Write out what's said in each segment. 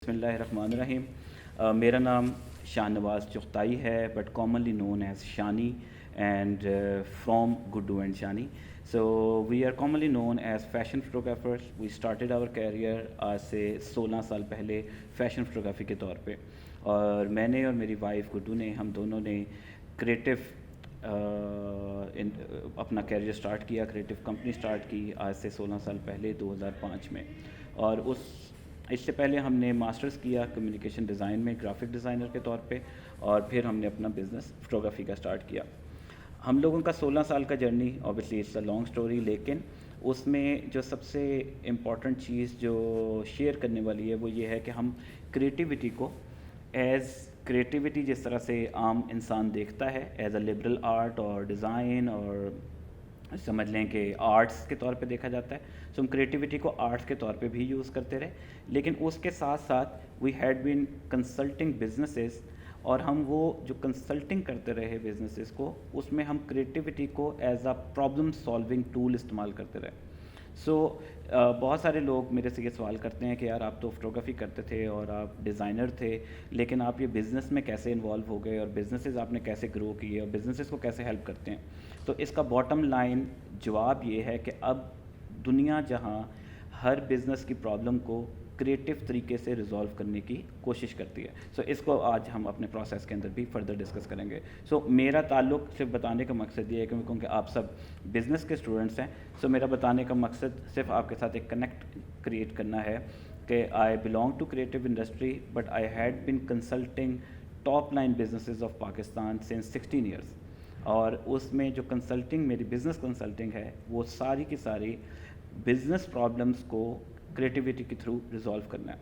بسم اللہ الرحمن الرحیم. میرا نام شان نواز چغتائی ہے but commonly known as Shani and from Guddu and Shani. So we are commonly known as fashion photographers. We started our career آج سے 16 سال پہلے فیشن فوٹوگرافی کے طور پہ, اور میں نے اور میری وائف گڈو نے, ہم دونوں نے کریٹو اپنا کیریئر اسٹارٹ کیا, کریٹو کمپنی اسٹارٹ کی آج سے 16 سال پہلے 2005 میں. اور اس سے پہلے ہم نے ماسٹرز کیا کمیونیکیشن ڈیزائن میں گرافک ڈیزائنر کے طور پہ, اور پھر ہم نے اپنا بزنس فوٹوگرافی کا اسٹارٹ کیا. ہم لوگوں کا 16 سال کا journey obviously it's a long story, لیکن اس میں جو سب سے امپورٹنٹ چیز جو شیئر کرنے والی ہے وہ یہ ہے کہ ہم کریٹیوٹی کو ایز کریٹیوٹی جس طرح سے عام انسان دیکھتا ہے ایز اے لبرل آرٹ اور ڈیزائن, اور سمجھ لیں کہ آرٹس کے طور پہ دیکھا جاتا ہے, سو ہم کریٹیوٹی کو آرٹس کے طور پہ بھی یوز کرتے رہے. لیکن اس کے ساتھ ساتھ we had been consulting businesses, اور ہم وہ جو کنسلٹنگ کرتے رہے بزنسز کو, اس میں ہم کریٹیوٹی کو as a problem solving tool استعمال کرتے رہے. سو بہت سارے لوگ میرے سے یہ سوال کرتے ہیں کہ یار آپ تو فوٹوگرافی کرتے تھے اور آپ ڈیزائنر تھے, لیکن آپ یہ بزنس میں کیسے انوالو ہو گئے, اور بزنسز آپ نے کیسے گرو کیے, اور بزنسز کو کیسے ہیلپ کرتے ہیں. تو اس کا باٹم لائن جواب یہ ہے کہ اب دنیا جہاں ہر بزنس کی پرابلم کو کریٹو طریقے سے ریزالو کرنے کی کوشش کرتی ہے. سو اس کو آج ہم اپنے پروسیس کے اندر بھی فردر ڈسکس کریں گے. سو میرا تعلق صرف بتانے کا مقصد یہ ہے کیونکہ آپ سب بزنس کے اسٹوڈنٹس ہیں. سو میرا بتانے کا مقصد صرف آپ کے ساتھ ایک کنیکٹ کریٹ کرنا ہے کہ I belong to creative industry but I had been consulting top line businesses of Pakistan since 16 years. اور اس میں جو کنسلٹنگ میری بزنس کنسلٹنگ ہے وہ ساری کی ساری بزنس پرابلمس کو کریٹیوٹی کے تھرو ریزالو کرنا ہے.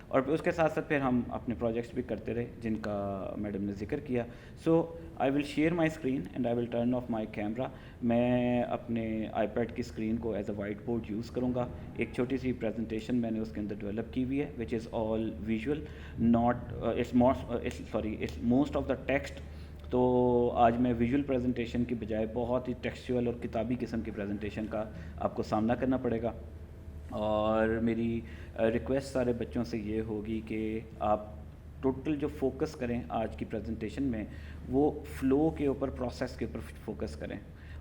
اور اس کے ساتھ ساتھ پھر ہم اپنے پروجیکٹس بھی کرتے رہے جن کا میڈم نے ذکر کیا. So I will share my screen and I will turn off my camera. میں اپنے آئی پیڈ کی اسکرین کو as a whiteboard use کروں گا. ایک چھوٹی سی پریزنٹیشن میں نے اس کے اندر ڈیولپ کی ہوئی ہے which is all visual, not it's most of the text. تو آج میں ویژول پریزنٹیشن کی بجائے بہت ہی ٹیکسچوئل اور کتابی قسم کی پریزنٹیشن کا آپ کو سامنا کرنا پڑے گا. اور میری ریکویسٹ سارے بچوں سے یہ ہوگی کہ آپ ٹوٹل جو فوکس کریں آج کی پریزنٹیشن میں وہ فلو کے اوپر, پروسیس کے اوپر فوکس کریں.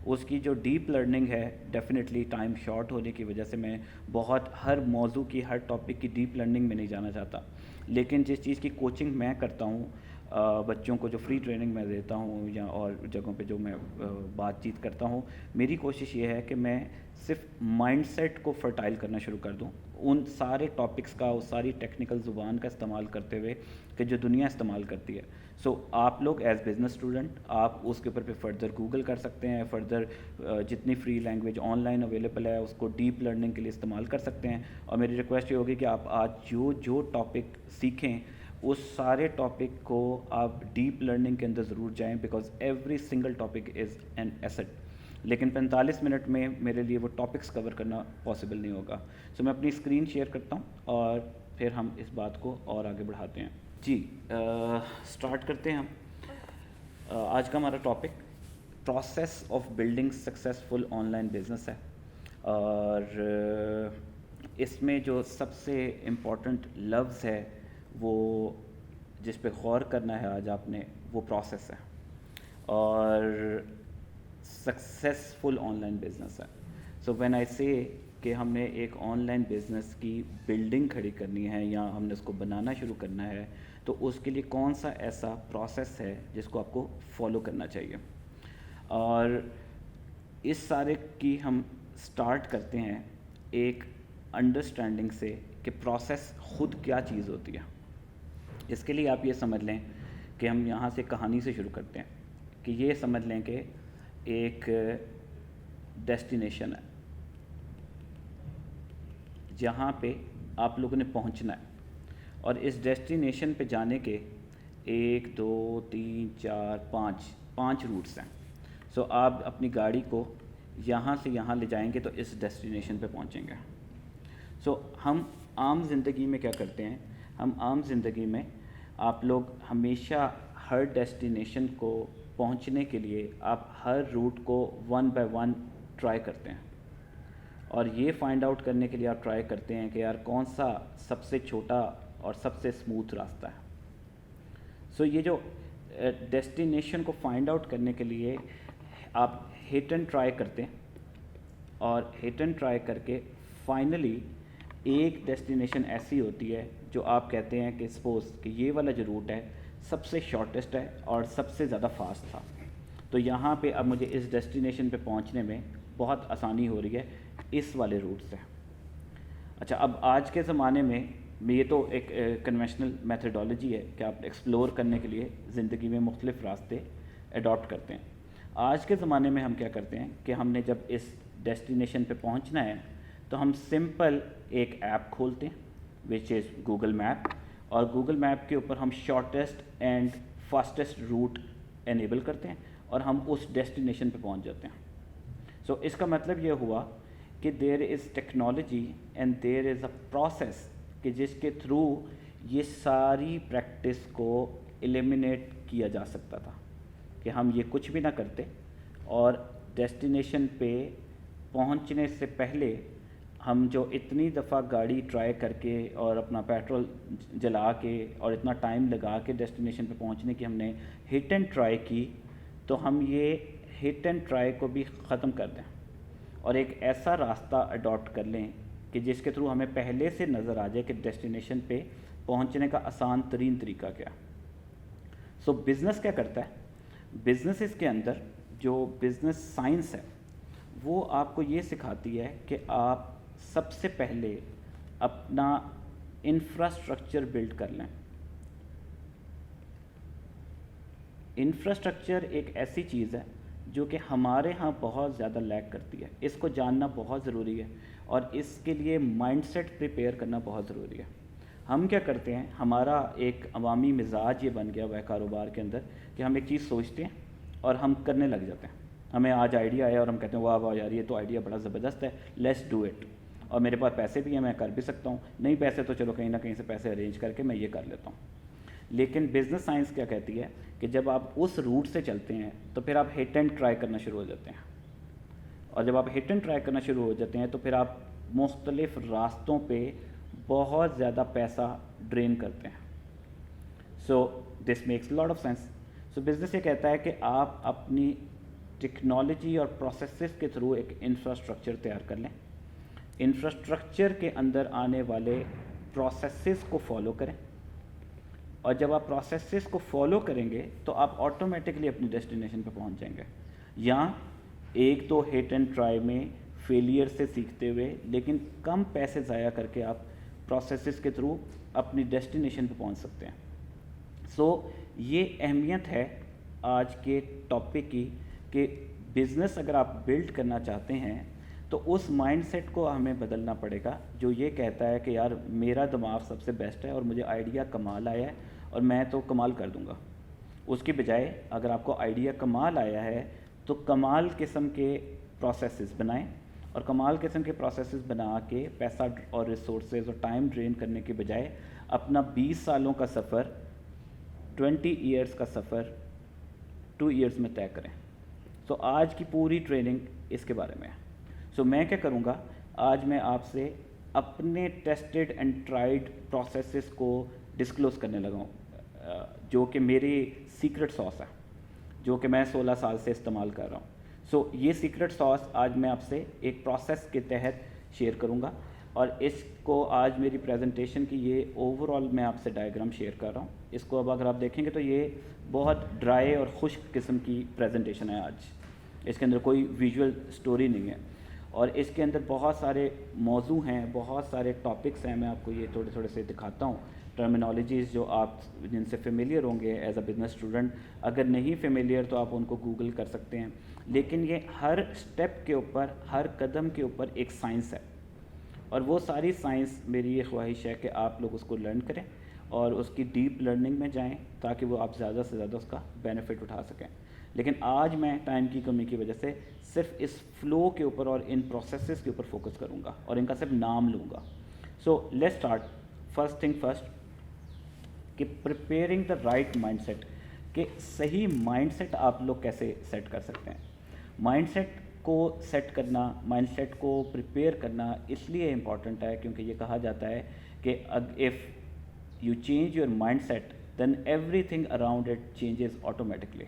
اس کی جو ڈیپ لرننگ ہے, ڈیفینیٹلی ٹائم شارٹ ہونے کی وجہ سے میں بہت ہر موضوع کی, ہر ٹاپک کی ڈیپ لرننگ میں نہیں جانا چاہتا, لیکن جس چیز کی کوچنگ میں کرتا ہوں بچوں کو, جو فری ٹریننگ میں دیتا ہوں یا اور جگہوں پہ جو میں بات چیت کرتا ہوں, میری کوشش یہ ہے کہ میں صرف مائنڈ سیٹ کو فرٹائل کرنا شروع کر دوں ان سارے ٹاپکس کا, اس ساری ٹیکنیکل زبان کا استعمال کرتے ہوئے کہ جو دنیا استعمال کرتی ہے. سو آپ لوگ ایز بزنس اسٹوڈنٹ آپ اس کے اوپر پہ فردر گوگل کر سکتے ہیں, فردر جتنی free language on line available ہے اس کو ڈیپ لرننگ کے لیے استعمال کر سکتے ہیں. اور میری ریکویسٹ یہ ہوگی کہ آپ آج جو ٹاپک سیکھیں اس سارے ٹاپک کو آپ ڈیپ لرننگ کے اندر ضرور جائیں, because every single topic is an asset. لیکن 45 منٹ میں میرے لیے وہ ٹاپکس کور کرنا پاسبل نہیں ہوگا. سو میں اپنی اسکرین شیئر کرتا ہوں اور پھر ہم اس بات کو اور آگے بڑھاتے ہیں. جی اسٹارٹ کرتے ہیں ہم. آج کا ہمارا topic process of building successful on line business ہے, اور اس میں جو سب سے امپورٹنٹ لفظ ہے وہ جس پہ غور کرنا ہے آج آپ نے, وہ پروسیس ہے, اور سکسیزفل آن لائن بزنس ہے. سو وین آئی سے کہ ہم نے ایک آن لائن بزنس کی بلڈنگ کھڑی کرنی ہے یا ہم نے اس کو بنانا شروع کرنا ہے, تو اس کے لیے کون سا ایسا پروسیس ہے جس کو آپ کو فالو کرنا چاہیے. اور اس سارے کی ہم سٹارٹ کرتے ہیں ایک انڈرسٹینڈنگ سے کہ پروسیس خود کیا چیز ہوتی ہے. اس کے لیے آپ یہ سمجھ لیں کہ ہم یہاں سے کہانی سے شروع کرتے ہیں کہ یہ سمجھ لیں کہ ایک ڈیسٹینیشن ہے جہاں پہ آپ لوگوں نے پہنچنا ہے, اور اس ڈیسٹینیشن پہ جانے کے 1 2 3 4 5 روٹس ہیں. سو آپ اپنی گاڑی کو یہاں سے یہاں لے جائیں گے تو اس ڈیسٹینیشن پہ پہنچیں گے. سو ہم عام زندگی میں کیا کرتے ہیں, ہم عام زندگی میں آپ لوگ ہمیشہ ہر ڈیسٹینیشن کو پہنچنے کے لیے آپ ہر روٹ کو 1 بائی 1 ٹرائی کرتے ہیں, اور یہ فائنڈ آؤٹ کرنے کے لیے آپ ٹرائی کرتے ہیں کہ یار کون سا سب سے چھوٹا اور سب سے اسموتھ راستہ ہے. سو یہ جو ڈیسٹینیشن کو فائنڈ آؤٹ کرنے کے لیے آپ ہٹ اینڈ ٹرائی کرتے ہیں, اور ہٹ اینڈ ٹرائی کر کے فائنلی ایک ڈیسٹینیشن ایسی ہوتی ہے جو آپ کہتے ہیں کہ سپوز کہ یہ والا جو روٹ ہے سب سے شارٹیسٹ ہے اور سب سے زیادہ فاسٹ تھا, تو یہاں پہ اب مجھے اس ڈیسٹینیشن پہ پہنچنے میں بہت آسانی ہو رہی ہے اس والے روٹ سے. اچھا, اب آج کے زمانے میں یہ تو ایک کنونشنل میتھڈالوجی ہے کہ آپ ایکسپلور کرنے کے لیے زندگی میں مختلف راستے اڈاپٹ کرتے ہیں. آج کے زمانے میں ہم کیا کرتے ہیں کہ ہم نے جب اس ڈیسٹینیشن پہ پہنچنا ہے تو ہم سمپل ایک ایپ کھولتے ہیں وچ از گوگل میپ, اور گوگل میپ کے اوپر ہم shortest and fastest route enable کرتے ہیں اور ہم اس ڈیسٹینیشن پہ پہنچ جاتے ہیں. سو اس کا مطلب یہ ہوا کہ there is technology and there is a process کہ جس کے تھرو یہ ساری پریکٹس کو ایلیمینیٹ کیا جا سکتا تھا کہ ہم یہ کچھ بھی نہ کرتے اور ڈیسٹینیشن پہ پہنچنے سے پہلے ہم جو اتنی دفعہ گاڑی ٹرائی کر کے اور اپنا پیٹرول جلا کے اور اتنا ٹائم لگا کے ڈیسٹینیشن پہ پہنچنے کی ہم نے ہٹ اینڈ ٹرائی کی, تو ہم یہ ہٹ اینڈ ٹرائی کو بھی ختم کر دیں اور ایک ایسا راستہ اڈاپٹ کر لیں کہ جس کے تھرو ہمیں پہلے سے نظر آ جائے کہ ڈیسٹینیشن پہ پہنچنے کا آسان ترین طریقہ کیا. سو بزنس کیا کرتا ہے, بزنس کے اندر جو بزنس سائنس ہے وہ آپ کو یہ سکھاتی ہے کہ آپ سب سے پہلے اپنا انفراسٹرکچر بلڈ کر لیں. انفراسٹرکچر ایک ایسی چیز ہے جو کہ ہمارے ہاں بہت زیادہ لیک کرتی ہے, اس کو جاننا بہت ضروری ہے اور اس کے لیے مائنڈ سیٹ پریپیئر کرنا بہت ضروری ہے. ہم کیا کرتے ہیں, ہمارا ایک عوامی مزاج یہ بن گیا ہوا ہے کاروبار کے اندر کہ ہم ایک چیز سوچتے ہیں اور ہم کرنے لگ جاتے ہیں. ہمیں آج آئیڈیا آیا اور ہم کہتے ہیں واہ واہ یار یہ تو آئیڈیا بڑا زبردست ہے, لیٹس ڈو اٹ, اور میرے پاس پیسے بھی ہیں میں کر بھی سکتا ہوں, نہیں پیسے تو چلو کہیں نہ کہیں سے پیسے ارینج کر کے میں یہ کر لیتا ہوں. لیکن بزنس سائنس کیا کہتی ہے کہ جب آپ اس روٹ سے چلتے ہیں تو پھر آپ ہٹ اینڈ ٹرائی کرنا شروع ہو جاتے ہیں, اور جب آپ ہٹ اینڈ ٹرائی کرنا شروع ہو جاتے ہیں تو پھر آپ مختلف راستوں پہ بہت زیادہ پیسہ ڈرین کرتے ہیں. So this makes lot of sense. So business یہ کہتا ہے کہ آپ اپنی ٹیکنالوجی اور پروسیسز کے تھرو ایک انفراسٹرکچر تیار کر لیں, انفراسٹرکچر کے اندر آنے والے پروسیسز کو فالو کریں, اور جب آپ پروسیسز کو فالو کریں گے تو آپ آٹومیٹکلی اپنی ڈیسٹینیشن پہ پہنچ جائیں گے. یا ایک تو ہٹ اینڈ ٹرائی میں فیلئر سے سیکھتے ہوئے لیکن کم پیسے ضائع کر کے آپ پروسیسز کے تھرو اپنی ڈیسٹینیشن پہ پہنچ سکتے ہیں. سو یہ اہمیت ہے آج کے ٹاپک کی کہ بزنس اگر آپ بلڈ کرنا چاہتے ہیں تو اس مائنڈ سیٹ کو ہمیں بدلنا پڑے گا جو یہ کہتا ہے کہ یار میرا دماغ سب سے بیسٹ ہے اور مجھے آئیڈیا کمال آیا ہے اور میں تو کمال کر دوں گا. اس کی بجائے اگر آپ کو آئیڈیا کمال آیا ہے تو کمال قسم کے پروسیسز بنائیں, اور کمال قسم کے پروسیسز بنا کے پیسہ اور ریسورسز اور ٹائم ڈرین کرنے کے بجائے اپنا 20 سالوں کا سفر 20 ایئرس کا سفر 2 ایئرس میں طے کریں. سو آج کی پوری ٹریننگ اس کے بارے میں ہے. سو میں کیا کروں گا, آج میں آپ سے اپنے ٹیسٹڈ اینڈ ٹرائیڈ پروسیسز کو ڈسکلوز کرنے لگا ہوں جو کہ میری سیکرٹ ساس ہے, جو کہ میں 16 سال سے استعمال کر رہا ہوں. سو یہ سیکرٹ ساس آج میں آپ سے ایک پروسیس کے تحت شیئر کروں گا, اور اس کو آج میری پریزنٹیشن کی یہ اوور آل میں آپ سے ڈائیگرام شیئر کر رہا ہوں. اس کو اب اگر آپ دیکھیں گے تو یہ بہت ڈرائی اور خشک قسم کی پریزنٹیشن ہے آج, اس کے اندر کوئی ویژول سٹوری نہیں ہے, اور اس کے اندر بہت سارے موضوع ہیں, بہت سارے ٹاپکس ہیں. میں آپ کو یہ تھوڑے تھوڑے سے دکھاتا ہوں, ٹرمینالوجیز جو آپ جن سے فیملیئر ہوں گے ایز اے بزنس اسٹوڈنٹ. اگر نہیں فیملیئر تو آپ ان کو گوگل کر سکتے ہیں, لیکن یہ ہر اسٹیپ کے اوپر, ہر قدم کے اوپر ایک سائنس ہے, اور وہ ساری سائنس میری یہ خواہش ہے کہ آپ لوگ اس کو لرن کریں اور اس کی ڈیپ لرننگ میں جائیں تاکہ وہ آپ زیادہ سے زیادہ اس کا بینیفٹ اٹھا سکیں. لیکن آج میں ٹائم کی کمی کی وجہ سے صرف اس فلو کے اوپر اور ان پروسیسز کے اوپر فوکس کروں گا اور ان کا صرف نام لوں گا. So let's start. First thing first کہ preparing the right mind set, کہ صحیح مائنڈ سیٹ آپ لوگ کیسے سیٹ کر سکتے ہیں. مائنڈ سیٹ کو سیٹ کرنا, مائنڈ سیٹ کو پریپیئر کرنا اس لیے امپورٹنٹ ہے کیونکہ یہ کہا جاتا ہے کہ if you change your mindset, then everything around it changes automatically.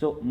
So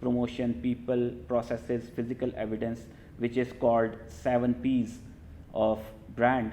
promotion, people, processes, physical evidence, which is called 7 P's of brand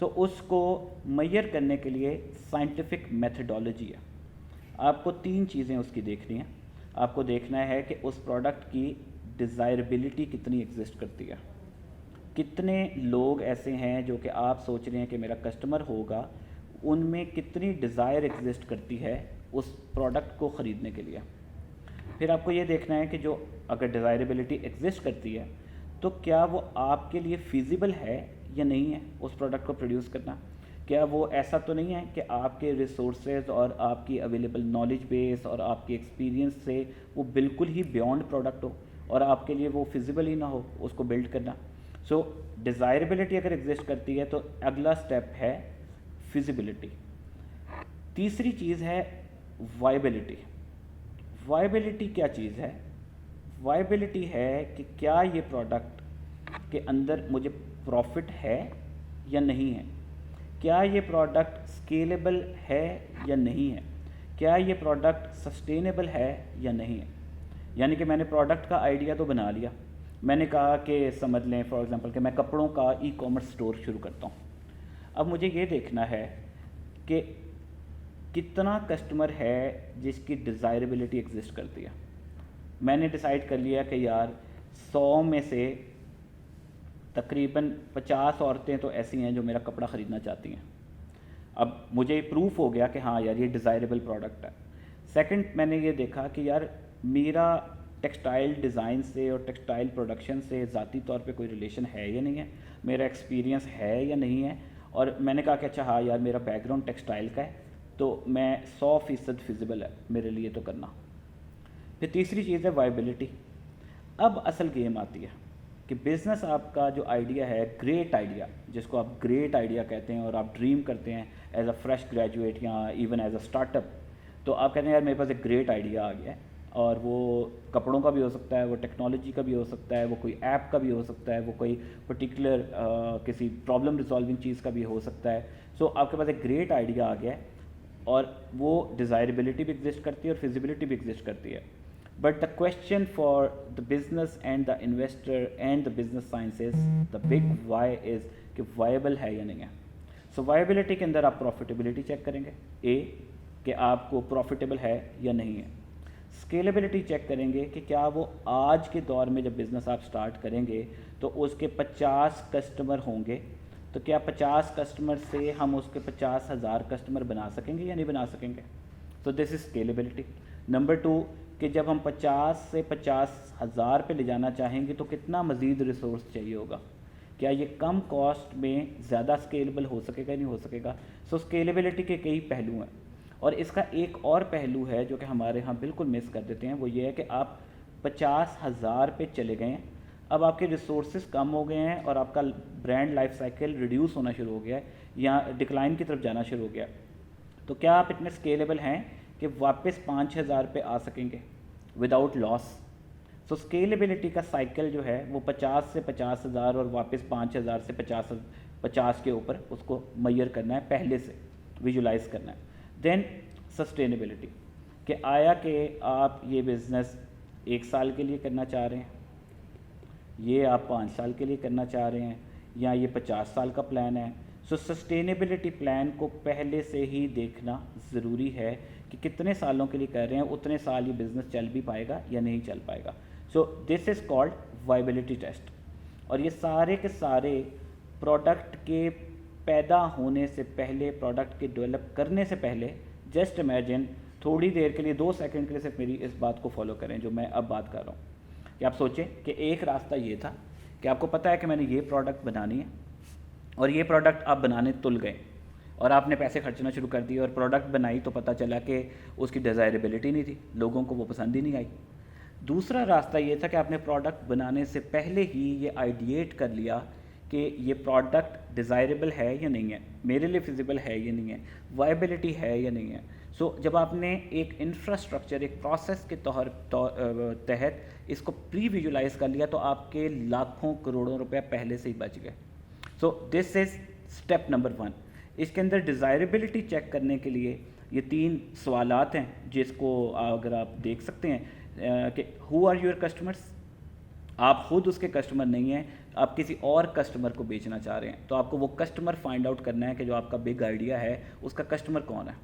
سو اس کو میئر کرنے کے لیے سائنٹیفک میتھڈالوجی ہے. آپ کو 3 چیزیں اس کی دیکھنی ہیں. آپ کو دیکھنا ہے کہ اس پروڈکٹ کی ڈیزائربلٹی کتنی ایگزسٹ کرتی ہے. کتنے لوگ ایسے ہیں جو کہ آپ سوچ رہے ہیں کہ میرا کسٹمر ہوگا, ان میں کتنی ڈیزائر ایگزسٹ کرتی ہے اس پروڈکٹ کو خریدنے کے لیے. پھر آپ کو یہ دیکھنا ہے کہ جو اگر ڈیزائربلٹی ایگزسٹ کرتی ہے تو کیا وہ آپ کے لیے فیزیبل ہے یا نہیں ہے اس پروڈکٹ کو پروڈیوس کرنا. کیا وہ ایسا تو نہیں ہے کہ آپ کے ریسورسز اور آپ کی اویلیبل نالج بیس اور آپ کے ایکسپیرینس سے وہ بالکل ہی بیونڈ پروڈکٹ ہو اور آپ کے لیے وہ فیزیبل ہی نہ ہو اس کو بلڈ کرنا. سو ڈیزائربلٹی اگر ایگزسٹ کرتی ہے تو اگلا سٹیپ ہے فیزیبلٹی. تیسری چیز ہے وائبلٹی. وائبلٹی کیا چیز ہے؟ وائبلٹی ہے کہ کیا یہ پروڈکٹ کے اندر مجھے پروفٹ ہے یا نہیں ہے. کیا یہ پروڈکٹ اسکیلیبل ہے یا نہیں ہے. کیا یہ پروڈکٹ سسٹینیبل ہے یا نہیں ہے. یعنی کہ میں نے پروڈکٹ کا آئیڈیا تو بنا لیا. میں نے کہا کہ سمجھ لیں فار ایگزامپل کہ میں کپڑوں کا ای کامرس سٹور شروع کرتا ہوں. اب مجھے یہ دیکھنا ہے کہ کتنا کسٹمر ہے جس کی ڈیزائربلٹی ایگزسٹ کرتی ہے. میں نے ڈیسائیڈ کر لیا کہ یار 100 میں سے تقریباً 50 عورتیں تو ایسی ہیں جو میرا کپڑا خریدنا چاہتی ہیں. اب مجھے پروف ہو گیا کہ ہاں یار یہ ڈیزائربل پروڈکٹ ہے. سیکنڈ میں نے یہ دیکھا کہ یار میرا ٹیکسٹائل ڈیزائن سے اور ٹیکسٹائل پروڈکشن سے ذاتی طور پہ کوئی ریلیشن ہے یا نہیں ہے, میرا ایکسپیرینس ہے یا نہیں ہے. اور میں نے کہا کہ اچھا ہاں یار میرا بیک گراؤنڈ ٹیکسٹائل کا ہے تو میں 100% فیزیبل ہے میرے لیے تو کرنا. پھر تیسری چیز ہے وائبلٹی. اب اصل گیم آتی ہے کہ بزنس آپ کا جو آئیڈیا ہے, گریٹ آئیڈیا جس کو آپ گریٹ آئیڈیا کہتے ہیں اور آپ ڈریم کرتے ہیں ایز اے فریش گریجویٹ یا even as a start up, تو آپ کہتے ہیں یار میرے پاس ایک گریٹ آئیڈیا آ گیا ہے اور وہ کپڑوں کا بھی ہو سکتا ہے, وہ ٹیکنالوجی کا بھی ہو سکتا ہے, وہ کوئی ایپ کا بھی ہو سکتا ہے, وہ کوئی پرٹیکولر کسی پرابلم ریزالونگ چیز کا بھی ہو سکتا ہے. سو آپ کے پاس ایک گریٹ آئیڈیا آ گیا ہے اور وہ ڈیزائربلٹی بھی ایگزسٹ کرتی ہے اور فیزیبلٹی بھی ایگزسٹ کرتی ہے. But the question for the business and the investor and the business sciences, the big why is کہ viable ہے یا نہیں ہے. So viability کے اندر آپ profitability چیک کریں گے, کہ آپ کو profitable ہے یا نہیں ہے. اسکیلیبلٹی چیک کریں گے کہ کیا وہ آج کے دور میں جب بزنس آپ سٹارٹ کریں گے تو اس کے 50 کسٹمر ہوں گے, تو کیا 50 کسٹمر سے ہم اس کے 50,000 کسٹمر بنا سکیں گے یا نہیں بنا سکیں گے. تو دس از اسکیلیبلٹی. نمبر 2 کہ جب ہم 50 سے 50,000 پہ لے جانا چاہیں گے تو کتنا مزید ریسورس چاہیے ہوگا. کیا یہ کم کاسٹ میں زیادہ اسکیلیبل ہو سکے گا نہیں ہو سکے گا. سو اسکیلیبلٹی کے کئی پہلو ہیں اور اس کا ایک اور پہلو ہے جو کہ ہمارے ہاں بالکل مس کر دیتے ہیں, وہ یہ ہے کہ آپ 50,000 پہ چلے گئے ہیں, اب آپ کے ریسورسز کم ہو گئے ہیں اور آپ کا برانڈ لائف سائیکل ریڈیوس ہونا شروع ہو گیا ہے یا ڈکلائن کی طرف جانا شروع ہو گیا. تو کیا آپ اتنے اسکیلیبل ہیں کہ واپس 5,000 پہ آ سکیں گے وداؤٹ لاس. سو اسکیلیبلٹی کا سائیکل جو ہے وہ 50 سے 50,000 اور واپس 5,000 سے 50 کے اوپر اس کو میئر کرنا ہے, پہلے سے ویژولائز کرنا ہے. دین سسٹینیبلٹی کہ آیا کہ آپ یہ بزنس 1 سال کے لیے کرنا چاہ رہے ہیں, یہ آپ 5 سال کے لیے کرنا چاہ رہے ہیں, یا یہ 50 سال کا پلان ہے. سو سسٹینیبلٹی پلان کو پہلے سے ہی دیکھنا ضروری ہے کہ کتنے سالوں کے لیے کر رہے ہیں, اتنے سال یہ بزنس چل بھی پائے گا یا نہیں چل پائے گا. سو دس از کالڈ وائبلٹی ٹیسٹ. اور یہ سارے کے سارے پروڈکٹ کے پیدا ہونے سے پہلے, پروڈکٹ کے ڈیولپ کرنے سے پہلے, جسٹ امیجن تھوڑی دیر کے لیے 2 سیکنڈ کے لیے صرف میری اس بات کو فالو کریں جو میں اب بات کر رہا ہوں, کہ آپ سوچیں کہ ایک راستہ یہ تھا کہ آپ کو پتہ ہے کہ میں نے یہ پروڈکٹ بنانی ہے اور یہ پروڈکٹ آپ بنانے تل گئے اور آپ نے پیسے خرچنا شروع کر دیے اور پروڈکٹ بنائی تو پتہ چلا کہ اس کی ڈیزائربلٹی نہیں تھی, لوگوں کو وہ پسند ہی نہیں آئی. دوسرا راستہ یہ تھا کہ آپ نے پروڈکٹ بنانے سے پہلے ہی یہ آئیڈیٹ کر لیا کہ یہ پروڈکٹ ڈیزائربل ہے یا نہیں ہے, میرے لیے فیزیبل ہے یا نہیں ہے, وائبلٹی ہے یا نہیں ہے. سو جب آپ نے ایک انفراسٹرکچر, ایک پروسیس کے تحت اس کو پری ویژولائز کر لیا تو آپ کے لاکھوں کروڑوں روپے پہلے سے ہی بچ گئے. سو دس از اسٹیپ نمبر 1. اس کے اندر ڈیزائربلٹی چیک کرنے کے لیے یہ 3 سوالات ہیں جس کو اگر آپ دیکھ سکتے ہیں کہ ہو آر یور کسٹمرس, آپ خود اس کے کسٹمر نہیں ہیں, آپ کسی اور کسٹمر کو بیچنا چاہ رہے ہیں, تو آپ کو وہ کسٹمر فائنڈ آؤٹ کرنا ہے کہ جو آپ کا بگ آئیڈیا ہے اس کا کسٹمر کون ہے.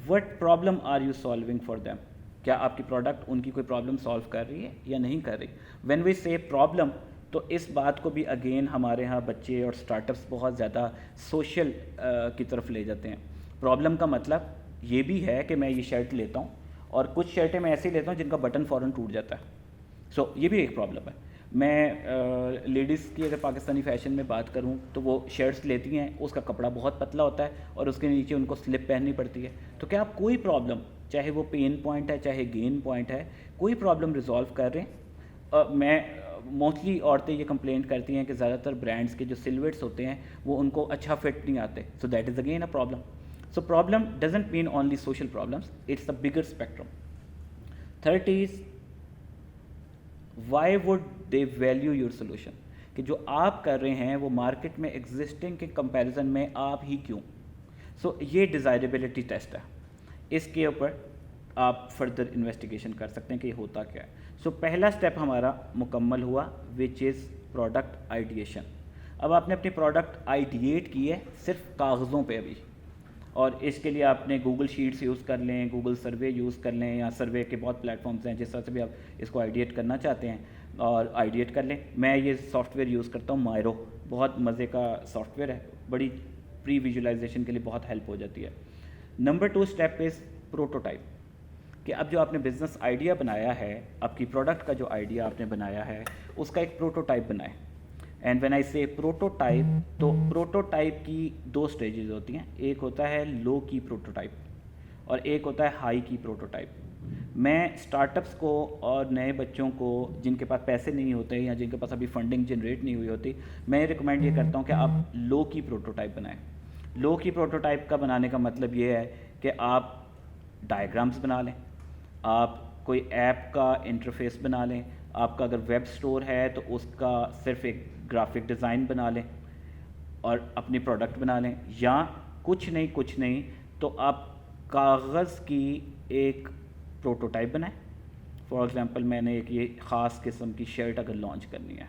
What problem are you solving for them, کیا آپ کی پروڈکٹ ان کی کوئی پرابلم سالو کر رہی ہے یا نہیں کر رہی. وین وی سے پرابلم, تو اس بات کو بھی اگین ہمارے ہاں بچے اور اسٹارٹ اپس بہت زیادہ سوشل کی طرف لے جاتے ہیں. پرابلم کا مطلب یہ بھی ہے کہ میں یہ شرٹ لیتا ہوں اور کچھ شرٹیں میں ایسی لیتا ہوں جن کا بٹن فوراً ٹوٹ جاتا ہے. سو یہ بھی ایک پرابلم ہے. میں لیڈیز کی اگر پاکستانی فیشن میں بات کروں تو وہ شرٹس لیتی ہیں, اس کا کپڑا بہت پتلا ہوتا ہے اور اس کے نیچے ان کو سلپ پہننی پڑتی ہے. تو کیا آپ کوئی پرابلم, چاہے وہ پین پوائنٹ ہے چاہے گین پوائنٹ ہے, کوئی پرابلم ریزالو کر رہے ہیں؟ میں موسٹلی عورتیں یہ کمپلینٹ کرتی ہیں کہ زیادہ تر برانڈس کے جو سلویٹس ہوتے ہیں وہ ان کو اچھا فٹ نہیں آتے. So that is again a problem. So problem doesn't mean only social problems, it's a bigger spectrum. Third is why would they value your solution, کہ جو آپ کر رہے ہیں وہ مارکیٹ میں ایگزسٹنگ کے کمپیریزن میں آپ ہی کیوں. سو یہ ڈیزائربلٹی ٹیسٹ ہے, اس کے اوپر آپ فردر انویسٹیگیشن کر سکتے ہیں کہ یہ ہوتا کیا ہے. سو پہلا اسٹیپ ہمارا مکمل ہوا, وچ از پروڈکٹ آئیڈیشن. اب آپ نے اپنی پروڈکٹ آئیڈیٹ کی ہے صرف کاغذوں پہ ابھی, اور اس کے لیے آپ نے گوگل شیٹس یوز کر لیں, گوگل سروے یوز کر لیں, یا سروے کے بہت پلیٹ فارمس ہیں جس طرح سے بھی آپ اس کو آئیڈیٹ کرنا چاہتے ہیں اور آئیڈیٹ کر لیں. میں یہ سافٹ ویئر یوز کرتا ہوں, مائرو, بہت مزے کا سافٹ ویئر ہے, بڑی پری ویژولائزیشن کے لیے بہت ہیلپ ہو جاتی ہے. نمبر 2 اسٹیپ از پروٹوٹائپ, کہ اب جو آپ نے بزنس آئیڈیا بنایا ہے, آپ کی پروڈکٹ کا جو آئیڈیا آپ نے بنایا ہے اس کا ایک پروٹوٹائپ بنائیں. اینڈ وین آئی سے پروٹوٹائپ, تو پروٹوٹائپ کی 2 اسٹیجز ہوتی ہیں, ایک ہوتا ہے لو کی پروٹوٹائپ اور ایک ہوتا ہے ہائی کی پروٹوٹائپ. میں اسٹارٹ اپس کو اور نئے بچوں کو جن کے پاس پیسے نہیں ہوتے یا جن کے پاس ابھی فنڈنگ جنریٹ نہیں ہوئی ہوتی, میں ریکمینڈ یہ کرتا ہوں کہ آپ لو کی پروٹوٹائپ بنائیں. لو کی پروٹوٹائپ کا بنانے کا مطلب یہ ہے کہ آپ ڈائیگرامس بنا لیں, آپ کوئی ایپ کا انٹرفیس بنا لیں, آپ کا اگر ویب سٹور ہے تو اس کا صرف ایک گرافک ڈیزائن بنا لیں اور اپنی پروڈکٹ بنا لیں, یا کچھ نہیں تو آپ کاغذ کی ایک پروٹوٹائپ بنائیں. فار ایگزامپل میں نے ایک یہ خاص قسم کی شرٹ اگر لانچ کرنی ہے,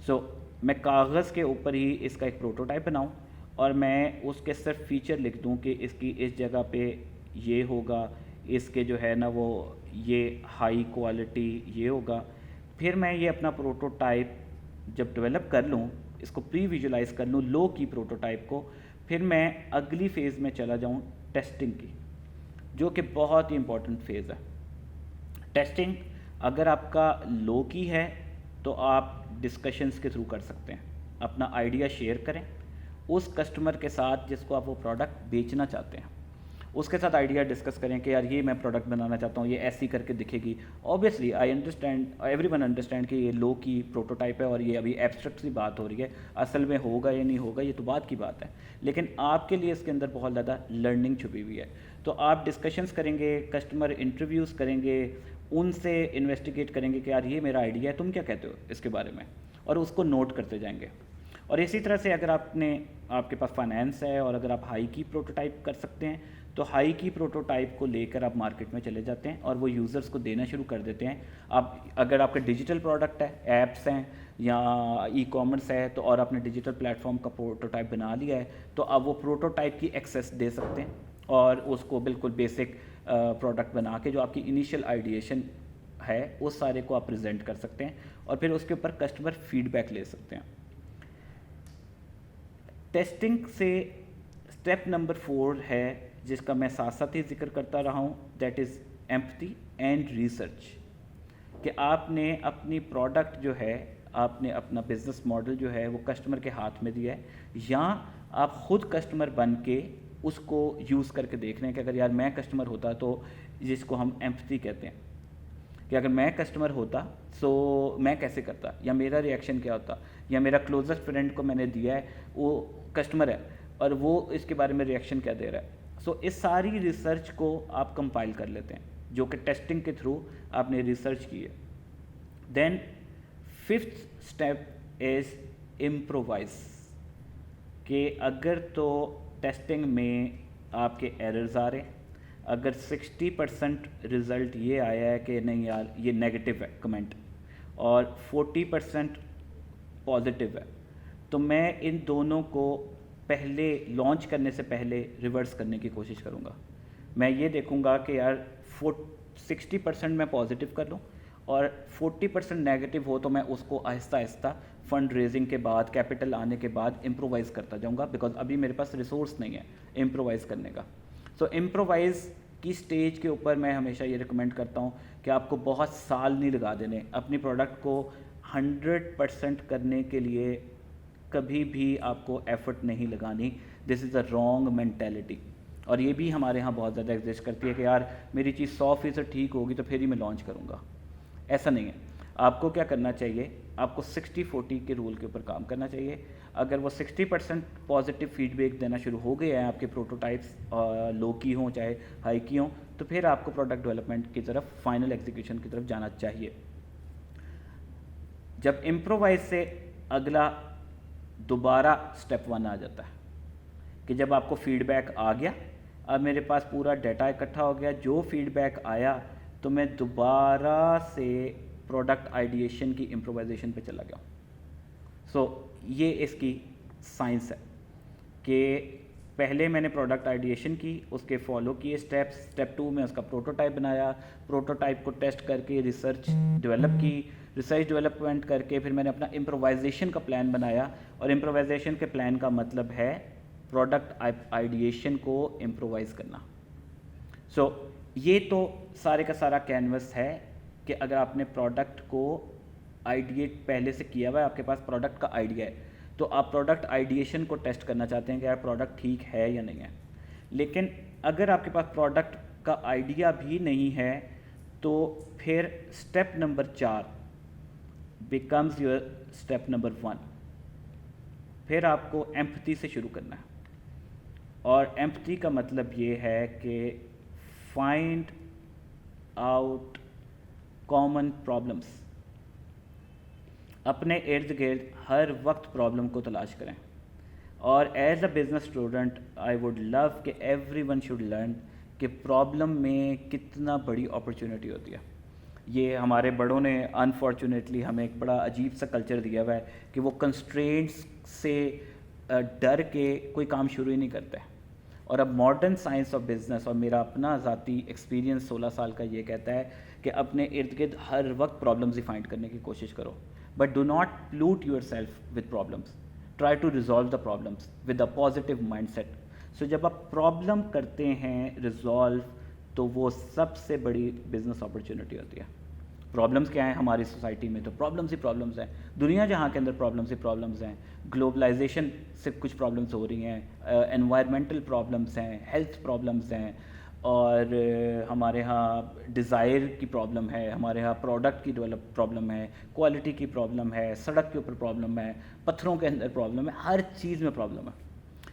سو میں کاغذ کے اوپر ہی اس کا ایک پروٹوٹائپ بناؤں اور میں اس کے صرف فیچر لکھ دوں کہ اس کی اس جگہ پہ یہ ہوگا, اس کے جو ہے نا وہ یہ ہائی کوالٹی یہ ہوگا. پھر میں یہ اپنا پروٹوٹائپ جب ڈیولپ کر لوں, اس کو پری ویژولائز کر لوں لو کی پروٹوٹائپ کو, پھر میں اگلی فیز میں چلا جاؤں ٹیسٹنگ کی, جو کہ بہت ہی امپورٹنٹ فیز ہے. ٹیسٹنگ اگر آپ کا لو کی ہے تو آپ ڈسکشنز کے تھرو کر سکتے ہیں, اپنا آئیڈیا شیئر کریں اس کسٹمر کے ساتھ جس کو آپ وہ پروڈکٹ بیچنا چاہتے ہیں, اس کے ساتھ آئیڈیا ڈسکس کریں کہ یار یہ میں پروڈکٹ بنانا چاہتا ہوں, یہ ایسی کر کے دکھے گی. Obviously I understand, every one understand کہ یہ لو کی پروٹوٹائپ ہے اور یہ ابھی ایبسٹریکٹ سی بات ہو رہی ہے, اصل میں ہوگا یا نہیں ہوگا یہ تو بات کی بات ہے, لیکن آپ کے لیے اس کے اندر بہت زیادہ لرننگ چھپی ہوئی ہے. تو آپ ڈسکشنز کریں گے, کسٹمر انٹرویوز کریں گے, ان سے انویسٹیگیٹ کریں گے کہ یار یہ میرا آئیڈیا ہے, تم کیا کہتے ہو اس کے بارے میں, اور اس کو نوٹ کرتے جائیں گے. اور اسی طرح سے اگر آپ کے پاس فائنینس ہے اور اگر آپ ہائی کی پروٹوٹائپ کر سکتے ہیں تو ہائی کی پروٹوٹائپ کو لے کر آپ مارکیٹ میں چلے جاتے ہیں اور وہ یوزرز کو دینا شروع کر دیتے ہیں. اگر آپ کا ڈیجیٹل پروڈکٹ ہے, ایپس ہیں یا ای کامرس ہے, تو اور آپ نے ڈیجیٹل پلیٹ فارم کا پروٹوٹائپ بنا لیا ہے تو آپ وہ پروٹوٹائپ کی ایکسیس دے سکتے ہیں اور اس کو بالکل بیسک پروڈکٹ بنا کے جو آپ کی انیشیل آئیڈیشن ہے اس سارے کو آپ پریزنٹ کر سکتے ہیں اور پھر اس کے اوپر کسٹمر فیڈ بیک لے سکتے ہیں. ٹیسٹنگ سے اسٹیپ نمبر 4 ہے جس کا میں ساتھ ساتھ ہی ذکر کرتا رہا ہوں, that is empathy and research, کہ آپ نے اپنی پروڈکٹ جو ہے, آپ نے اپنا بزنس ماڈل جو ہے وہ کسٹمر کے ہاتھ میں دیا ہے, یا آپ خود کسٹمر بن کے اس کو یوز کر کے دیکھ رہے ہیں کہ اگر یار میں کسٹمر ہوتا تو, جس کو ہم ایمپتھی کہتے ہیں, کہ اگر میں کسٹمر ہوتا سو میں کیسے کرتا, یا میرا ریئیکشن کیا ہوتا, یا میرا کلوزسٹ فرینڈ کو میں نے دیا ہے وہ کسٹمر ہے اور وہ اس کے بارے میں ریئیکشن کیا دے رہا ہے. سو اس ساری ریسرچ کو آپ کمپائل کر لیتے ہیں جو کہ ٹیسٹنگ کے تھرو آپ نے ریسرچ کی ہے. دین 5th اسٹیپ از امپرووائز, کہ اگر تو ٹیسٹنگ میں آپ کے ایررز آ رہے ہیں, اگر 60% رزلٹ یہ آیا ہے کہ نہیں یار یہ نیگیٹو ہے کمنٹ, اور 40% پازیٹیو ہے. تو میں ان دونوں کو پہلے لانچ کرنے سے پہلے ریورس کرنے کی کوشش کروں گا. میں یہ دیکھوں گا کہ یار 60% میں پازیٹیو کر لوں اور 40% نیگیٹو ہو تو میں اس کو آہستہ آہستہ فنڈ ریزنگ کے بعد, کیپٹل آنے کے بعد امپرووائز کرتا جاؤں گا, بیکاز ابھی میرے پاس ریسورس نہیں ہے امپرووائز کرنے کا. سو امپرووائز کی سٹیج کے اوپر میں ہمیشہ یہ ریکمینڈ کرتا ہوں کہ آپ کو بہت سال نہیں لگا دینے اپنی پروڈکٹ کو 100% کرنے کے لیے. کبھی بھی آپ کو ایفرٹ نہیں لگانی. دس از اے رانگ مینٹیلٹی, اور یہ بھی ہمارے ہاں بہت زیادہ ایگزسٹ کرتی ہے کہ یار میری چیز 100% ٹھیک ہوگی تو پھر ہی میں لانچ کروں گا. ایسا نہیں ہے. آپ کو کیا کرنا چاہیے, آپ کو 60-40 کے رول کے اوپر کام کرنا چاہیے. اگر وہ 60% پازیٹیو فیڈ بیک دینا شروع ہو گئے ہیں, آپ کے پروٹوٹائپس لو کی ہوں چاہے ہائی کی ہوں, تو پھر آپ کو پروڈکٹ ڈیولپمنٹ کی طرف, فائنل ایگزیکیوشن کی طرف جانا چاہیے. جب امپرووائز سے اگلا دوبارہ اسٹیپ 1 آ جاتا ہے کہ جب آپ کو فیڈ بیک آ گیا, اب میرے پاس پورا ڈیٹا اکٹھا ہو گیا, جو فیڈ بیک آیا تو میں دوبارہ سے پروڈکٹ آئیڈیشن کی امپرووائزیشن پہ چلا گیا. سو یہ اس کی سائنس ہے کہ پہلے میں نے پروڈکٹ آئیڈیشن کی, اس کے فالو کیے اسٹیپس. اسٹیپ 2 میں اس کا پروٹوٹائپ بنایا, پروٹوٹائپ کو ٹیسٹ کر کے ریسرچ ڈیولپ کی, ریسرچ ڈیولپمنٹ کر کے پھر میں نے اپنا امپرووائزیشن کا پلان بنایا. اور امپرووائزیشن کے پلان کا مطلب ہے پروڈکٹ آئیڈیشن کو امپرووائز کرنا. سو یہ تو سارے کا سارا کینوس ہے کہ اگر آپ نے پروڈکٹ کو آئیڈیٹ پہلے سے کیا ہوا ہے, آپ کے پاس پروڈکٹ کا آئیڈیا ہے, تو آپ پروڈکٹ آئیڈیشن کو ٹیسٹ کرنا چاہتے ہیں کہ یار پروڈکٹ ٹھیک ہے یا نہیں ہے. لیکن اگر آپ کے پاس پروڈکٹ کا آئیڈیا بھی نہیں ہے تو پھر step number 4 becomes your step number 1. پھر آپ کو ایمپتھی سے شروع کرنا ہے, اور ایمپتھی کا مطلب یہ ہے کہ فائنڈ آؤٹ کامن پرابلمس. اپنے ارد گرد ہر وقت پرابلم کو تلاش کریں. اور as a business student I would love کہ ایوری ون شوڈ لرن کہ پرابلم میں کتنا بڑی اپرچونیٹی ہوتی ہے. یہ ہمارے بڑوں نے انفارچونیٹلی ہمیں ایک بڑا عجیب سا کلچر دیا ہوا ہے کہ وہ کنسٹرینٹس سے ڈر کے کوئی کام شروع ہی نہیں کرتے. اور اب ماڈرن سائنس آف بزنس اور میرا اپنا ذاتی ایکسپیرینس 16 سال کا یہ کہتا ہے کہ اپنے ارد گرد ہر وقت پرابلمز ہی فائنڈ کرنے کی کوشش کرو, but do not pollute yourself with problems. Try to resolve the problems with a positive mind set. So جب آپ پرابلم کرتے ہیں ریزالو, تو وہ سب سے بڑی بزنس اپرچونیٹی ہوتی ہے. پرابلمس کیا ہیں ہماری سوسائٹی میں؟ تو پرابلمس ہی پرابلمس ہیں. دنیا جہاں کے اندر پرابلمس ہی پرابلمس ہیں. گلوبلائزیشن سے کچھ پرابلمس ہو رہی ہیں, انوائرمنٹل پرابلمس ہیں, ہیلتھ پرابلمس ہیں, اور ہمارے ہاں ڈیزائر کی پرابلم ہے, ہمارے ہاں پروڈکٹ کی ڈیولپ پرابلم ہے, کوالٹی کی پرابلم ہے, سڑک کے اوپر پرابلم ہے, پتھروں کے اندر پرابلم ہے, ہر چیز میں پرابلم ہے.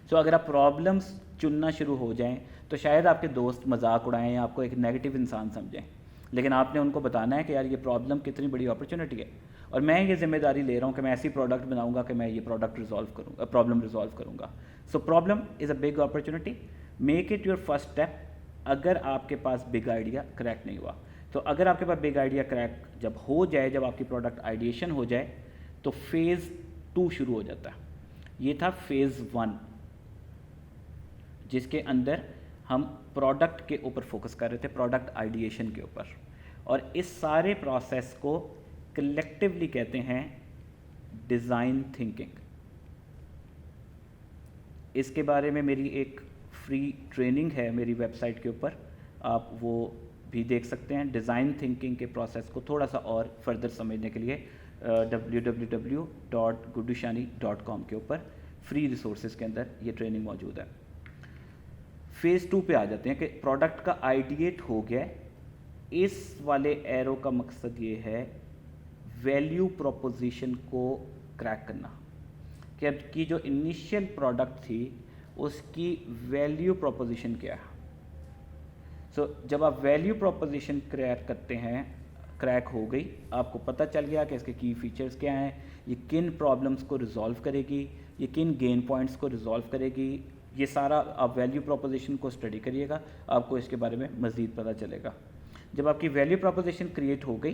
سو اگر آپ پرابلمس چننا شروع ہو جائیں تو شاید آپ کے دوست مذاق اڑائیں یا آپ کو ایک نیگیٹو انسان سمجھیں, لیکن آپ نے ان کو بتانا ہے کہ یار یہ پرابلم کتنی بڑی اپرچونیٹی ہے, اور میں یہ ذمہ داری لے رہا ہوں کہ میں ایسی پروڈکٹ بناؤں گا کہ میں یہ پرابلم ریزالو کروں گا. So problem is a big opportunity. Make it your first step. اگر آپ کے پاس بگ آئیڈیا کریک نہیں ہوا, تو اگر آپ کے پاس بگ آئیڈیا کریک جب ہو جائے, جب آپ کی پروڈکٹ آئیڈیشن ہو جائے, تو فیز 2 شروع ہو جاتا ہے. یہ تھا فیز 1 جس کے اندر ہم پروڈکٹ کے اوپر فوکس کر رہے تھے, پروڈکٹ آئیڈیشن کے اوپر. اور اس سارے پروسیس کو کلیکٹیولی کہتے ہیں ڈیزائن تھنکنگ. اس کے بارے میں میری ایک فری ٹریننگ ہے میری ویب سائٹ کے اوپر, آپ وہ بھی دیکھ سکتے ہیں. ڈیزائن تھنکنگ کے پروسیس کو تھوڑا سا اور فردر سمجھنے کے لیے www.gudushani.com کے اوپر فری ریسورسز کے اندر یہ ٹریننگ موجود ہے. فیز 2 پہ آ جاتے ہیں کہ پروڈکٹ کا آئیڈیٹ ہو گیا. اس والے ایرو کا مقصد یہ ہے ویلیو پروپوزیشن کو کریک کرنا, کہ اب کی جو انیشیل پروڈکٹ تھی اس کی ویلیو پروپوزیشن کیا ہے. سو جب آپ ویلیو پروپوزیشن کریک کرتے ہیں, کریک ہو گئی, آپ کو پتہ چل گیا کہ اس کے کی فیچرز کیا ہیں, یہ کن پرابلمس کو ریزالو کرے گی, یہ کن گین پوائنٹس کو ریزالو کرے گی, یہ سارا آپ ویلیو پروپوزیشن کو اسٹڈی کریے گا, آپ کو اس کے بارے میں مزید پتہ چلے گا. جب آپ کی ویلیو پروپوزیشن کریٹ ہو گئی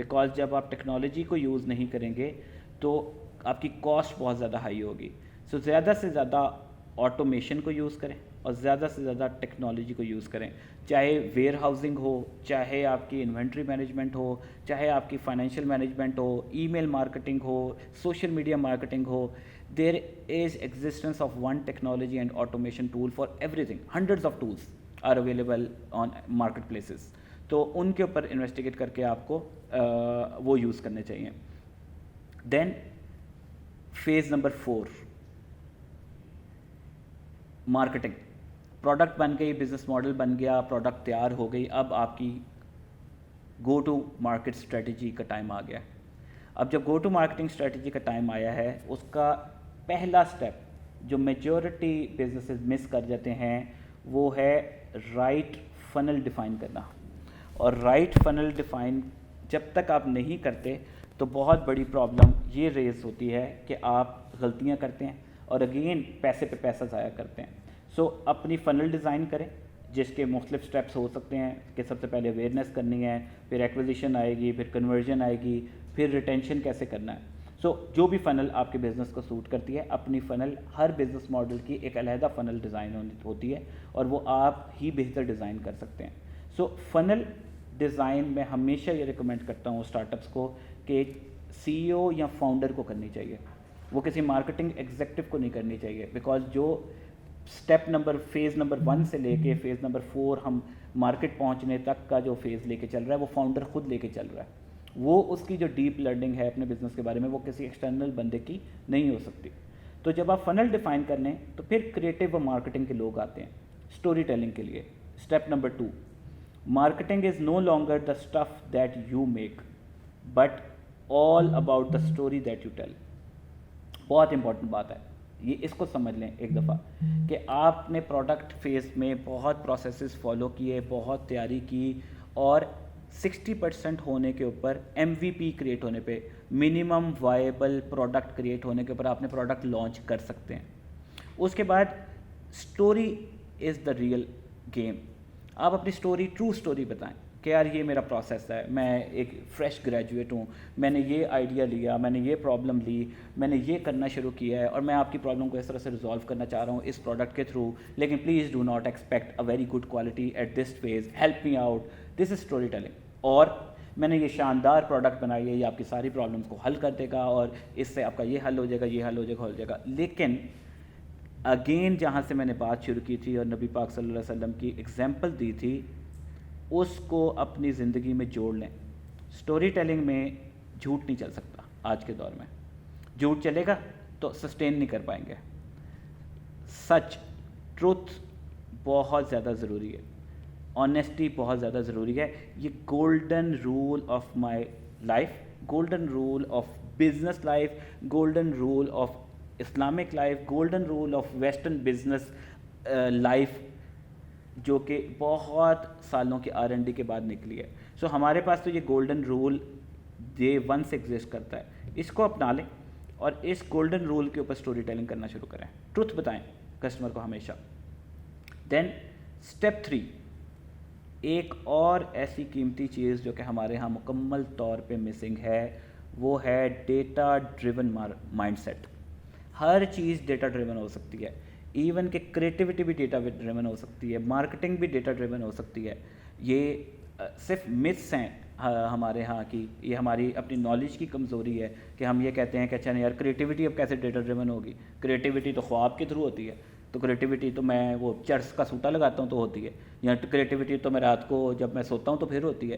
بیکاز جب آپ ٹیکنالوجی کو یوز نہیں کریں گے تو آپ کی کاسٹ بہت زیادہ ہائی ہوگی. سو زیادہ سے زیادہ آٹومیشن کو یوز کریں اور زیادہ سے زیادہ ٹیکنالوجی کو یوز کریں, چاہے ویئر ہاؤسنگ ہو, چاہے آپ کی انوینٹری مینجمنٹ ہو, چاہے آپ کی فائنینشیل مینجمنٹ ہو, ای میل مارکیٹنگ ہو, سوشل میڈیا مارکیٹنگ ہو. There is existence of one technology and automation tool for everything. Hundreds of tools are available on marketplaces. تو ان کے اوپر انویسٹیگیٹ کر کے آپ کو وہ یوز کرنے چاہیے. Then phase number 4, marketing. Product بن گئی, بزنس ماڈل بن گیا, پروڈکٹ تیار ہو گئی, اب آپ کی گو ٹو مارکیٹ اسٹریٹجی کا ٹائم آ گیا. اب جب گو ٹو مارکیٹنگ اسٹریٹجی کا ٹائم آیا ہے, اس کا پہلا اسٹیپ جو میجورٹی بزنسز مس کر جاتے ہیں وہ ہے رائٹ فنل ڈیفائن کرنا. اور رائٹ فنل ڈیفائن جب تک آپ نہیں کرتے تو بہت بڑی پرابلم یہ ریز ہوتی ہے کہ آپ غلطیاں کرتے ہیں اور اگین پیسے پہ پیسہ ضائع کرتے ہیں. سو اپنی فنل ڈیزائن کریں جس کے مختلف سٹیپس ہو سکتے ہیں کہ سب سے پہلے اویئرنیس کرنی ہے, پھر ایکوزیشن آئے گی, پھر کنورژن آئے گی, پھر ریٹینشن کیسے کرنا ہے. سو جو بھی فنل آپ کے بزنس کو سوٹ کرتی ہے, اپنی فنل, ہر بزنس ماڈل کی ایک علیحدہ فنل ڈیزائن ہوتی ہے اور وہ آپ ہی بہتر ڈیزائن کر سکتے ہیں. سو فنل ڈیزائن میں ہمیشہ یہ ریکمینڈ کرتا ہوں اسٹارٹ اپس کو کہ سی ای او یا فاؤنڈر کو کرنی چاہیے, وہ کسی مارکیٹنگ ایگزیکٹو کو نہیں کرنی چاہیے. بیکاز جو فیز نمبر 1 سے لے کے فیز نمبر 4 ہم مارکیٹ پہنچنے تک کا جو فیز لے کے چل رہا ہے وہ فاؤنڈر خود لے کے چل رہا ہے. وہ اس کی جو ڈیپ لرننگ ہے اپنے بزنس کے بارے میں وہ کسی ایکسٹرنل بندے کی نہیں ہو سکتی. تو جب آپ فنل ڈیفائن کر لیں تو پھر کریٹو و مارکیٹنگ کے لوگ آتے ہیں اسٹوری ٹیلنگ کے لیے. Step number 2, marketing is no longer the stuff that you make but all about the story that you tell. بہت امپورٹنٹ بات ہے یہ, اس کو سمجھ لیں ایک دفعہ کہ آپ نے پروڈکٹ فیز میں بہت پروسیسز فالو کیے, بہت تیاری کی, اور 60% ہونے کے اوپر ایم وی پی کریٹ ہونے پہ, منیمم وائبل پروڈکٹ کریٹ ہونے کے اوپر آپ نے پروڈکٹ لانچ کر سکتے ہیں. اس کے بعد story is the real game. آپ اپنی اسٹوری, ٹرو اسٹوری بتائیں کہ یار یہ میرا پروسیس ہے, میں ایک فریش گریجویٹ ہوں, میں نے یہ آئیڈیا لیا, میں نے یہ پرابلم لی, میں نے یہ کرنا شروع کیا ہے اور میں آپ کی پرابلم کو اس طرح سے ریزالو کرنا چاہ رہا ہوں اس پروڈکٹ کے تھرو, لیکن please do not expect a very good quality at this phase, help me out, this is storytelling. اور میں نے یہ شاندار پروڈکٹ بنائی ہے, یہ آپ کی ساری پرابلمس کو حل کر دے گا اور اس سے آپ کا یہ حل ہو جائے گا, یہ حل ہو جائے گا, ہو جائے گا. لیکن اگین جہاں سے میں نے بات شروع کی تھی اور نبی پاک صلی اللہ علیہ وسلم کی ایگزامپل دی تھی, اس کو اپنی زندگی میں جوڑ لیں. اسٹوری ٹیلنگ میں جھوٹ نہیں چل سکتا. آج کے دور میں جھوٹ چلے گا تو سسٹین نہیں کر پائیں گے. سچ, ٹروتھ بہت زیادہ ضروری ہے, آنیسٹی بہت زیادہ ضروری ہے. یہ golden rule of my life, golden rule of business life, golden rule of Islamic life, golden rule of western business life, جو کہ بہت سالوں کے R&D کے بعد نکلی ہے. سو ہمارے پاس تو یہ گولڈن رول ڈے 1 سے ایگزسٹ کرتا ہے. اس کو اپنا لیں اور اس گولڈن رول کے اوپر اسٹوری ٹیلنگ کرنا شروع کریں. ٹروتھ بتائیں کسٹمر کو ہمیشہ. دین اسٹیپ 3, ایک اور ایسی قیمتی چیز جو کہ ہمارے ہاں مکمل طور پہ مسنگ ہے, وہ ہے ڈیٹا ڈریون مائنڈ سیٹ. ہر چیز ڈیٹا ڈریون ہو سکتی ہے, ایون کہ کریٹیوٹی بھی ڈیٹا ڈریون ہو سکتی ہے, مارکیٹنگ بھی ڈیٹا ڈریون ہو سکتی ہے. یہ صرف متس ہیں ہمارے ہاں کی, یہ ہماری اپنی نالج کی کمزوری ہے کہ ہم یہ کہتے ہیں کہ اچھا نہیں یار کریٹیوٹی اب کیسے ڈیٹا ڈریون ہوگی, کریٹیوٹی تو خواب کے تھرو ہوتی ہے, تو کریٹیوٹی تو میں وہ چرس کا سوٹا لگاتا ہوں تو ہوتی ہے, یا کریٹیوٹی تو میں رات کو جب میں سوتا ہوں تو پھر ہوتی ہے.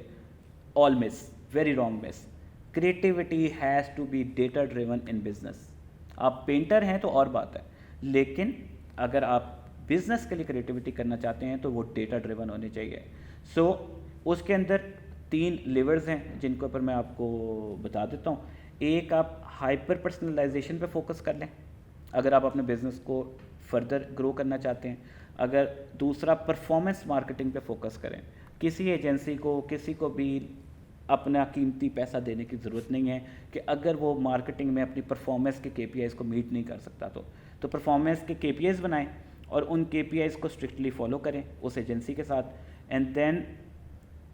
All miss, very wrong miss. Creativity has to be data driven in business. آپ پینٹر ہیں تو اور بات ہے, لیکن اگر آپ بزنس کے لیے کریٹیوٹی کرنا چاہتے ہیں تو وہ ڈیٹا ڈریون ہونی چاہیے. سو اس کے اندر 3 لیورز ہیں جن کے اوپر میں آپ کو بتا دیتا ہوں. ایک, آپ ہائپر پرسنلائزیشن پہ فوکس کر لیں اگر آپ اپنے بزنس کو فردر گرو کرنا چاہتے ہیں. اگر دوسرا, پرفارمنس مارکیٹنگ پہ فوکس کریں. کسی ایجنسی کو, کسی کو بھی اپنا قیمتی پیسہ دینے کی ضرورت نہیں ہے کہ اگر وہ مارکیٹنگ میں اپنی پرفارمنس کے KPIs کو میٹ نہیں کر سکتا تو پرفارمنس کے KPIs بنائیں اور ان KPIs کو اسٹرکٹلی فالو کریں اس ایجنسی کے ساتھ. And then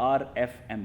RFM.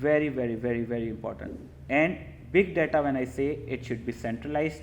very very very very important. and big data when I say it should be centralized,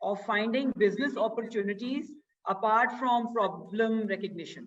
of finding business opportunities apart from problem recognition?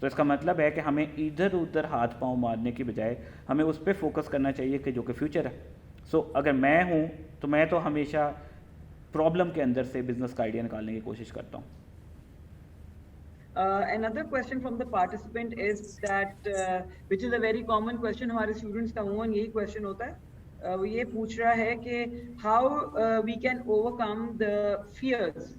تو اس کا مطلب ہے کہ ہمیں ادھر ادھر ہاتھ پاؤں مارنے کی بجائے ہمیں اس پہ فوکس کرنا چاہیے کہ جو کہ فیوچر ہے. سو اگر میں ہوں تو میں تو ہمیشہ پرابلم کے اندر سے بزنس کا آئیڈیا نکالنے کی کوشش کرتا ہوں. Another question from the participant is that which is a very common question, ہمارے students کا عموماً یہی question ہوتا ہے. وہ یہ پوچھ رہا ہے کہ how we can overcome the fears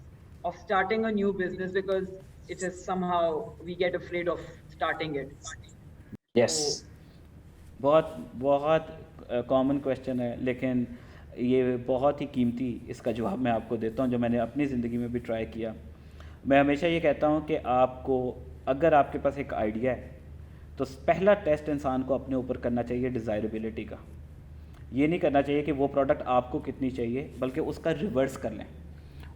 of starting a new business because it is somehow we get afraid of starting it. یس, بہت بہت کامن کویشچن ہے, لیکن یہ بہت ہی قیمتی اس کا جواب میں آپ کو دیتا ہوں جو میں نے اپنی زندگی میں بھی ٹرائی کیا. میں ہمیشہ یہ کہتا ہوں کہ آپ کو اگر آپ کے پاس ایک آئیڈیا ہے تو پہلا ٹیسٹ انسان کو اپنے اوپر کرنا چاہیے ڈیزائربلٹی کا. یہ نہیں کرنا چاہیے کہ وہ پروڈکٹ آپ کو کتنی چاہیے, بلکہ اس کا ریورس کر لیں.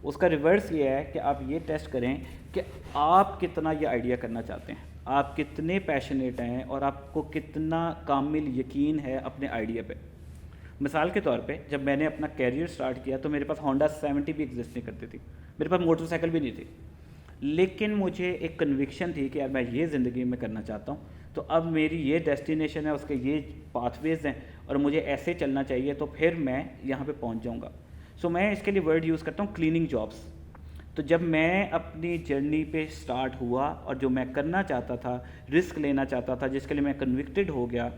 اس کا ریورس یہ ہے کہ آپ یہ ٹیسٹ کریں کہ آپ کتنا یہ آئیڈیا کرنا چاہتے ہیں, آپ کتنے پیشنیٹ ہیں اور آپ کو کتنا کامل یقین ہے اپنے آئیڈیا پہ. مثال کے طور پہ جب میں نے اپنا کیریئر سٹارٹ کیا تو میرے پاس ہونڈا 70 بھی ایگزسٹ نہیں کرتی تھی, میرے پاس موٹر سائیکل بھی نہیں تھی, لیکن مجھے ایک کنوکشن تھی کہ یار میں یہ زندگی میں کرنا چاہتا ہوں, تو اب میری یہ ڈیسٹینیشن ہے, اس کے یہ پاتھ ویز ہیں اور مجھے ایسے چلنا چاہیے, تو پھر میں یہاں پہ پہنچ جاؤں گا. سو میں اس کے لیے ورڈ یوز کرتا ہوں کلیننگ جابس. تو جب میں اپنی جرنی پہ سٹارٹ ہوا اور جو میں کرنا چاہتا تھا, رسک لینا چاہتا تھا, جس کے لیے میں کنوکٹڈ ہو گیا,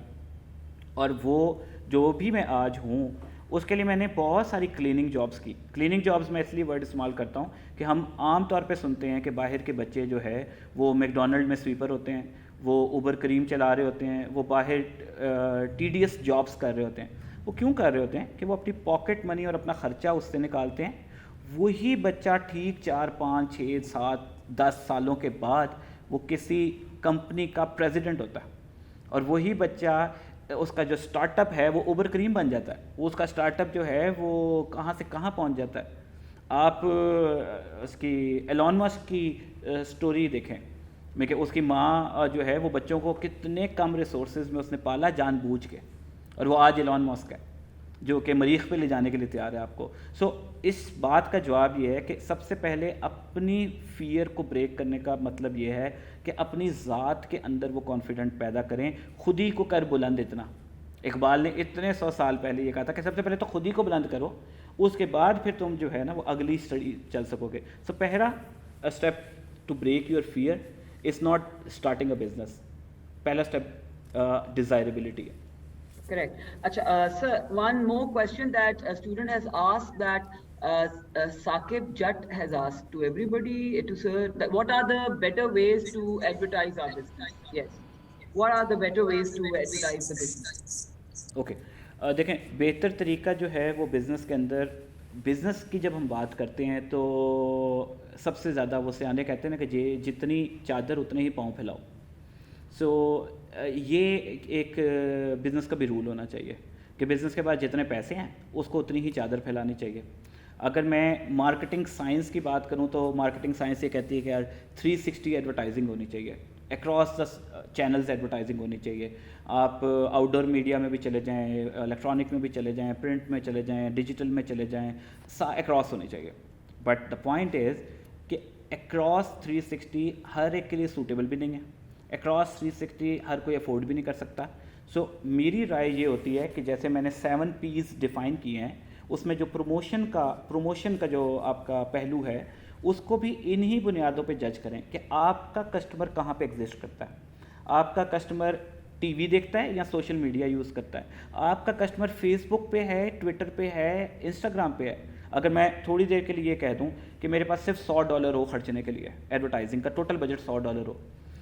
اور وہ جو بھی میں آج ہوں اس کے لیے میں نے بہت ساری کلیننگ جابس کی. کلیننگ جابس میں اس لیے ورڈ استعمال کرتا ہوں کہ ہم عام طور پہ سنتے ہیں کہ باہر کے بچے جو ہے وہ میک ڈونلڈ میں سویپر ہوتے ہیں, وہ اوبر کریم چلا رہے ہوتے ہیں, وہ باہر ٹی ڈی ایس جابس کر رہے ہوتے ہیں. وہ کیوں کر رہے ہوتے ہیں کہ وہ اپنی پاکٹ منی اور اپنا خرچہ اس سے نکالتے ہیں. وہی بچہ ٹھیک 4 5 6 7 10 سالوں کے بعد وہ کسی کمپنی کا پریزیڈنٹ ہوتا ہے, اور وہی بچہ اس کا جو سٹارٹ اپ ہے وہ اوبر کریم بن جاتا ہے. وہ اس کا سٹارٹ اپ جو ہے وہ کہاں سے کہاں پہنچ جاتا ہے. آپ اس کی ایلون مسک کی سٹوری دیکھیں میں کہ اس کی ماں جو ہے وہ بچوں کو کتنے کم ریسورسز میں اس نے پالا جان بوجھ کے, اور وہ آج ایلون مسک ہے جو کہ مریخ پہ لے جانے کے لیے تیار ہے آپ کو. سو اس بات کا جواب یہ ہے کہ سب سے پہلے اپنی فیئر کو بریک کرنے کا مطلب یہ ہے کہ اپنی ذات کے اندر وہ کانفیڈنٹ پیدا کریں. خود ہی کو کر بلند اتنا, اقبال نے اتنے 100 سال پہلے یہ کہا تھا کہ سب سے پہلے تو خود ہی کو بلند کرو, اس کے بعد پھر تم جو ہے نا وہ اگلی اسٹڈی چل سکو گے. سو پہلا step to break your fear is not starting a business. پہلا اسٹیپ ڈیزائربلٹی ہے. Correct. Sir, one more question that a student has asked that Saqib Jatt has asked to everybody, to sir, that what are the better ways to advertise our business? Yes. What are the better ways to advertise the business? Okay, دیکھیں بہتر طریقہ جو ہے وہ business کے اندر, business کی جب ہم بات کرتے ہیں تو سب سے زیادہ وہ سیانے کہتے ہیں نا کہ جتنی چادر اتنے ہی پاؤں پھیلاؤ. سو یہ ایک بزنس کا بھی رول ہونا چاہیے کہ بزنس کے پاس جتنے پیسے ہیں اس کو اتنی ہی چادر پھیلانی چاہیے. اگر میں مارکیٹنگ سائنس کی بات کروں تو مارکیٹنگ سائنس یہ کہتی ہے کہ یار 360 ایڈورٹائزنگ ہونی چاہیے, اکراس دا چینلز ایڈورٹائزنگ ہونی چاہیے. آپ آؤٹ ڈور میڈیا میں بھی چلے جائیں, الیکٹرانک میں بھی چلے جائیں, پرنٹ میں چلے جائیں, ڈیجیٹل میں چلے جائیں, اکراس ہونی چاہیے. بٹ دا پوائنٹ از کہ اکراس 360 ہر ایک کے لیے سوٹیبل بھی نہیں ہے, اکراس 360 ہر کوئی افورڈ بھی نہیں کر سکتا. سو میری رائے یہ ہوتی ہے کہ جیسے میں نے 7 P's ڈیفائن کیے ہیں, اس میں جو پروموشن کا جو آپ کا پہلو ہے اس کو بھی انہی بنیادوں پہ جج کریں کہ آپ کا کسٹمر کہاں پہ ایگزسٹ کرتا ہے. آپ کا کسٹمر ٹی وی دیکھتا ہے یا سوشل میڈیا یوز کرتا ہے, آپ کا کسٹمر فیس بک پہ ہے, ٹویٹر پہ ہے, انسٹاگرام پہ ہے. اگر میں تھوڑی دیر کے لیے یہ کہہ دوں کہ میرے پاس صرف $100 ہو خرچنے کے لیے, ایڈورٹائزنگ کا ٹوٹل بجٹ $100 ہو,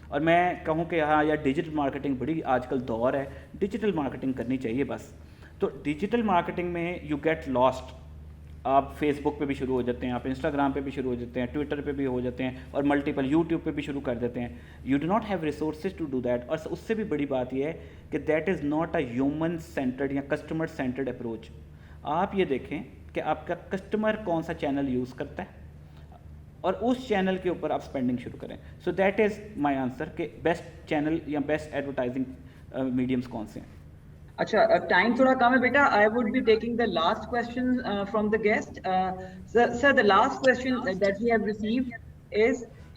اور میں کہوں کہ ہاں یار ڈیجیٹل مارکیٹنگ بڑی آج کل دور ہے, ڈیجیٹل مارکیٹنگ کرنی چاہیے بس, تو ڈیجیٹل مارکیٹنگ میں یو گیٹ لاسٹ. آپ فیس بک پہ بھی شروع ہو جاتے ہیں, آپ انسٹاگرام پہ بھی شروع ہو جاتے ہیں, ٹویٹر پہ بھی ہو جاتے ہیں, اور ملٹیپل یوٹیوب پہ بھی شروع کر دیتے ہیں. You do not have resources to do that. اور اس سے بھی بڑی بات یہ ہے کہ that is not a human centered یا کسٹمر سینٹرڈ اپروچ. آپ یہ دیکھیں کہ آپ کا کسٹمر کون سا چینل یوز کرتا ہے اور اس چینل کے اوپر آپ اسپینڈنگ شروع کریں. سو دیٹ از مائی آنسر کہ بیسٹ چینل یا بیسٹ ایڈورٹائزنگ میڈیمس کون سے ہیں. اچھا, ٹائم تھوڑا کم ہے بیٹا. I would be taking the last question from the guest. Sir, the last question that we have received is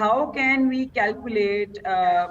how can we calculate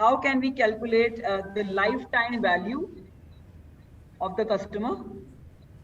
how can we calculate the lifetime value of the customer.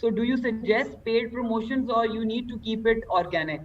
so do you suggest paid promotions or you need to keep it organic?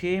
6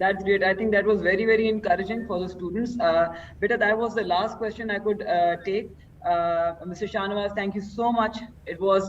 That's great. I think that was very, very encouraging for the students. Beta, that was the last question I could take. Mr. Shahnawaz, thank you so much. It was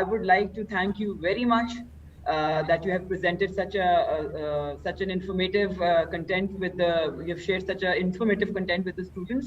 I would like to thank you very much. That you have presented such an informative content with you have shared such a informative content with the students.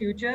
future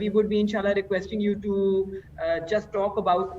we would be inshallah requesting you to just talk about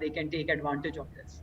they can take advantage of this.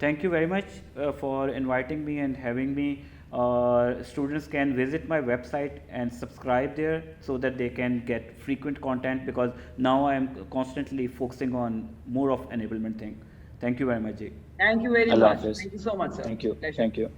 Thank you very much for inviting me and having me. Students can visit my website and subscribe there so that they can get frequent content, because now I am constantly focusing on more of enablement thing. Thank you very much ji. Thank you very Allah much. Hafiz. Thank you so much, sir. Thank you. Pleasure. Thank you.